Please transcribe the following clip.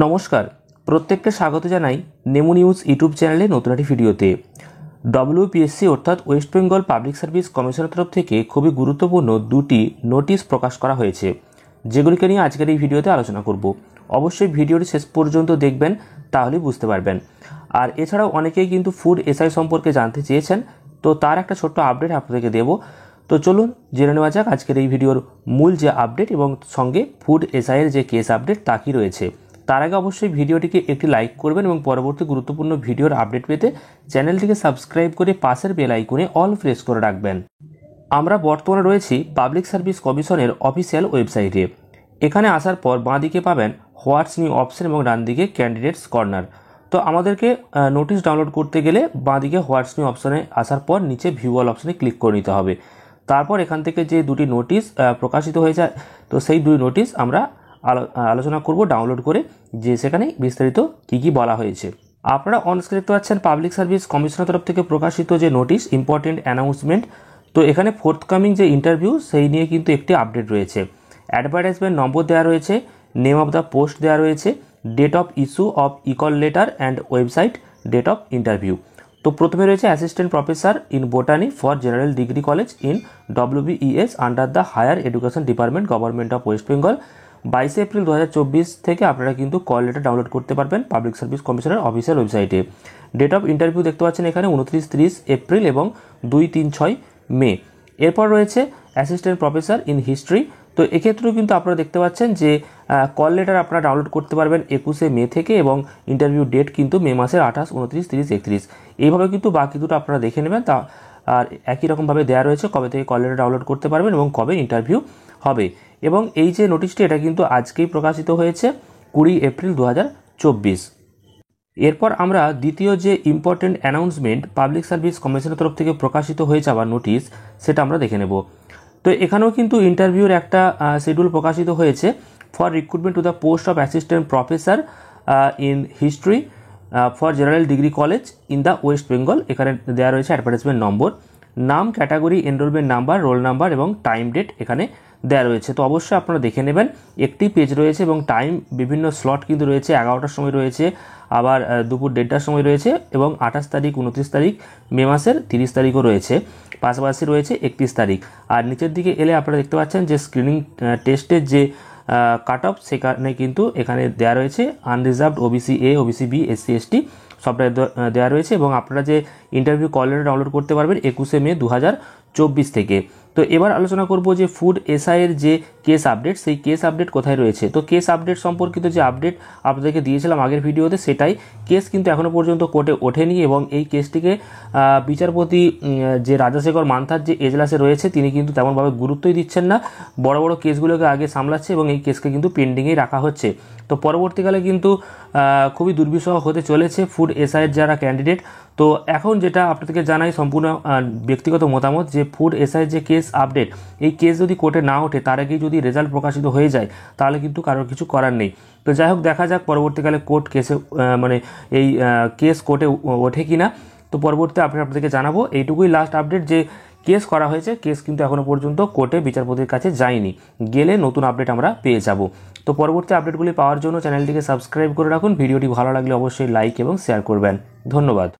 নমস্কার, প্রত্যেককে স্বাগত জানাই নেমু নিউজ ইউটিউব চ্যানেলে নতুন একটি ভিডিওতে। ডব্লিউপিএসসি অর্থাৎ ওয়েস্ট বেঙ্গল পাবলিক সার্ভিস কমিশনের তরফ থেকে খুবই গুরুত্বপূর্ণ দুটি নোটিশ প্রকাশ করা হয়েছে, যেগুলিকে নিয়ে আজকের এই ভিডিওতে আলোচনা করব। অবশ্যই ভিডিওটি শেষ পর্যন্ত দেখবেন, তাহলেই বুঝতে পারবেন। আর এছাড়াও অনেকেই কিন্তু ফুড এসআই সম্পর্কে জানতে চেয়েছেন, তো তার একটা ছোট্ট আপডেট আপনাদেরকে দেব। তো চলুন জেনে নেওয়া যাক আজকের এই ভিডিওর মূল যে আপডেট এবং সঙ্গে ফুড এসআইয়ের যে কেস আপডেট তা কি রয়েছে। তার আগে অবশ্যই ভিডিওটিকে একটি লাইক করবেন এবং পরবর্তী গুরুত্বপূর্ণ ভিডিওর আপডেট পেতে চ্যানেলটিকে সাবস্ক্রাইব করে পাশের বেল আইকনে অল প্রেস করে রাখবেন। আমরা বর্তমানে রয়েছি পাবলিক সার্ভিস কমিশনের অফিসিয়াল ওয়েবসাইটে। এখানে আসার পর বাঁদিকে পাবেন হোয়াটস নিউ অপশন এবং ডান দিকে ক্যান্ডিডেটস কর্নার। তো আমাদেরকে নোটিশ ডাউনলোড করতে গেলে বাঁদিকে হোয়াটস নিউ অপশনে আসার পর নিচে ভিউ অল অপশনে ক্লিক করে নিতে হবে। তারপর এখান থেকে যে দুটি নোটিশ প্রকাশিত হয়ে যায়, তো সেই দুই নোটিশ আমরা আলোচনা করব ডাউনলোড করে, যে সেখানে বিস্তারিত কি বলা হয়েছে। আপনারা অন স্ক্রিনে দেখতে পাচ্ছেন পাবলিক সার্ভিস কমিশনের তরফ থেকে প্রকাশিত যে নোটিশ ইম্পর্টেন্ট অ্যানাউন্সমেন্ট। তো এখানে ফোর্থকামিং যে ইন্টারভিউ সেই নিয়ে কিন্তু একটি আপডেট রয়েছে। অ্যাডভার্টাইজমেন্ট নম্বর দেওয়া রয়েছে, নেম অফ দ্য পোস্ট দেওয়া রয়েছে, date of issue of e call letter and website, date of interview. তো প্রথমে রয়েছে assistant professor in botany for general degree college in WBES under the higher education department government of West Bengal. 22 April 2024 থেকে আপনারা কিন্তু call letter download করতে পারবেন public service কমিশনের official ওয়েবসাইটে। ডেট অফ ইন্টারভিউ দেখতে পাচ্ছেন এখানে 29-30 এপ্রিল এবং 2-3-6 মে। এরপর রয়েছে অ্যাসিস্ট্যান্ট প্রফেসর ইন হিস্ট্রি। তো এক্ষেত্রেও কিন্তু আপনারা দেখতে পাচ্ছেন যে কল লেটার আপনারা ডাউনলোড করতে পারবেন 21 মে থেকে, এবং ইন্টারভিউ ডেট কিন্তু মে মাসের 28, 29, 30, 31। এইভাবে কিন্তু বাকি দুটো আপনারা দেখে নেবেন। তা আর একই রকমভাবে দেওয়া রয়েছে কবে থেকে কল লেটার ডাউনলোড করতে পারবেন এবং কবে ইন্টারভিউ হবে। এবং এই যে নোটিশটি এটা কিন্তু আজকেই প্রকাশিত হয়েছে 20 এপ্রিল 2024। এরপর আমরা দ্বিতীয় যে ইম্পর্টেন্ট অ্যানাউন্সমেন্ট পাবলিক সার্ভিস কমিশনের তরফ থেকে প্রকাশিত হয়ে যাওয়া নোটিশ, সেটা আমরা দেখে নেব। তো এখানেও কিন্তু ইন্টারভিউর একটা শিডিউল প্রকাশিত হয়েছে for recruitment to the post of assistant professor in history for general degree college in the West Bengal. এখানে দেওয়া রয়েছে অ্যাডভার্টাইজমেন্ট নম্বর, নাম, category, enrolment number, roll number এবং টাইম ডেট এখানে দেওয়া রয়েছে। তো অবশ্যই আপনারা দেখে নেবেন, একটি পেজ রয়েছে এবং টাইম বিভিন্ন স্লট কিন্তু রয়েছে। 11টার সময় রয়েছে, আবার দুপুর 1:30টার সময় রয়েছে, এবং 28 তারিখ, 29 তারিখ, মে মাসের 30 তারিখও রয়েছে, পাশাপাশি রয়েছে 31 তারিখ। আর নিচের দিকে এলে আপনারা দেখতে পাচ্ছেন যে স্ক্রিনিং টেস্টের যে কাট অফ, সেখানে কিন্তু এখানে দেওয়া রয়েছে unreserved, OBC A, OBC B, SC ST সবটাই দেওয়া রয়েছে। এবং আপনারা যে ইন্টারভিউ কল লেটার ডাউনলোড করতে পারবেন 21 মে 2024 থেকে। তো এবার আলোচনা করব যে ফুড এসআইয়ের যে কেস আপডেট, সেই কেস আপডেট কোথায় রয়েছে। তো কেস আপডেট সম্পর্কিত যে আপডেট আপনাদেরকে দিয়েছিলাম আগের ভিডিওতে, সেটাই কেস কিন্তু এখনও পর্যন্ত কোর্টে ওঠেনি, এবং এই কেসটিকে বিচারপতি যে রাজাশেখর মান্থার যে এজলাসে রয়েছে, তিনি কিন্তু তেমনভাবে গুরুত্বই দিচ্ছেন না। বড় বড় কেসগুলোকে আগে সামলাচ্ছে এবং এই কেসকে কিন্তু পেন্ডিংয়েই রাখা হচ্ছে। তো পরবর্তীকালে কিন্তু খুবই দুর্বিষহ হতে চলেছে ফুড এসআইয়ের যারা ক্যান্ডিডেট। তো এখন যেটা আপনাদেরকে জানাই সম্পূর্ণ ব্যক্তিগত মতামত, যে ফুড এসআইয়ের যে কেস আপডেট, এই কেস যদি কোর্টে না ওঠে, তার আগেই যদি রেজাল্ট প্রকাশিত হয়ে যায়, তাহলে কিন্তু কারোর কিছু করার নেই। তো যাই হোক, দেখা যাক পরবর্তীকালে কোর্ট কেসে এই কেস কোর্টে ওঠে কিনা। তো পরবর্তীতে আপনাদেরকে জানাবো। এইটুকুই লাস্ট আপডেট, যে কেস করা হয়েছে, কেস কিন্তু এখনও পর্যন্ত কোর্টে বিচারপতির কাছে যায়নি, গেলে নতুন আপডেট আমরা পেয়ে যাব। তো পরবর্তী আপডেটগুলি পাওয়ার জন্য চ্যানেলটিকে সাবস্ক্রাইব করে রাখুন। ভিডিওটি ভালো লাগলে অবশ্যই লাইক এবং শেয়ার করবেন। ধন্যবাদ।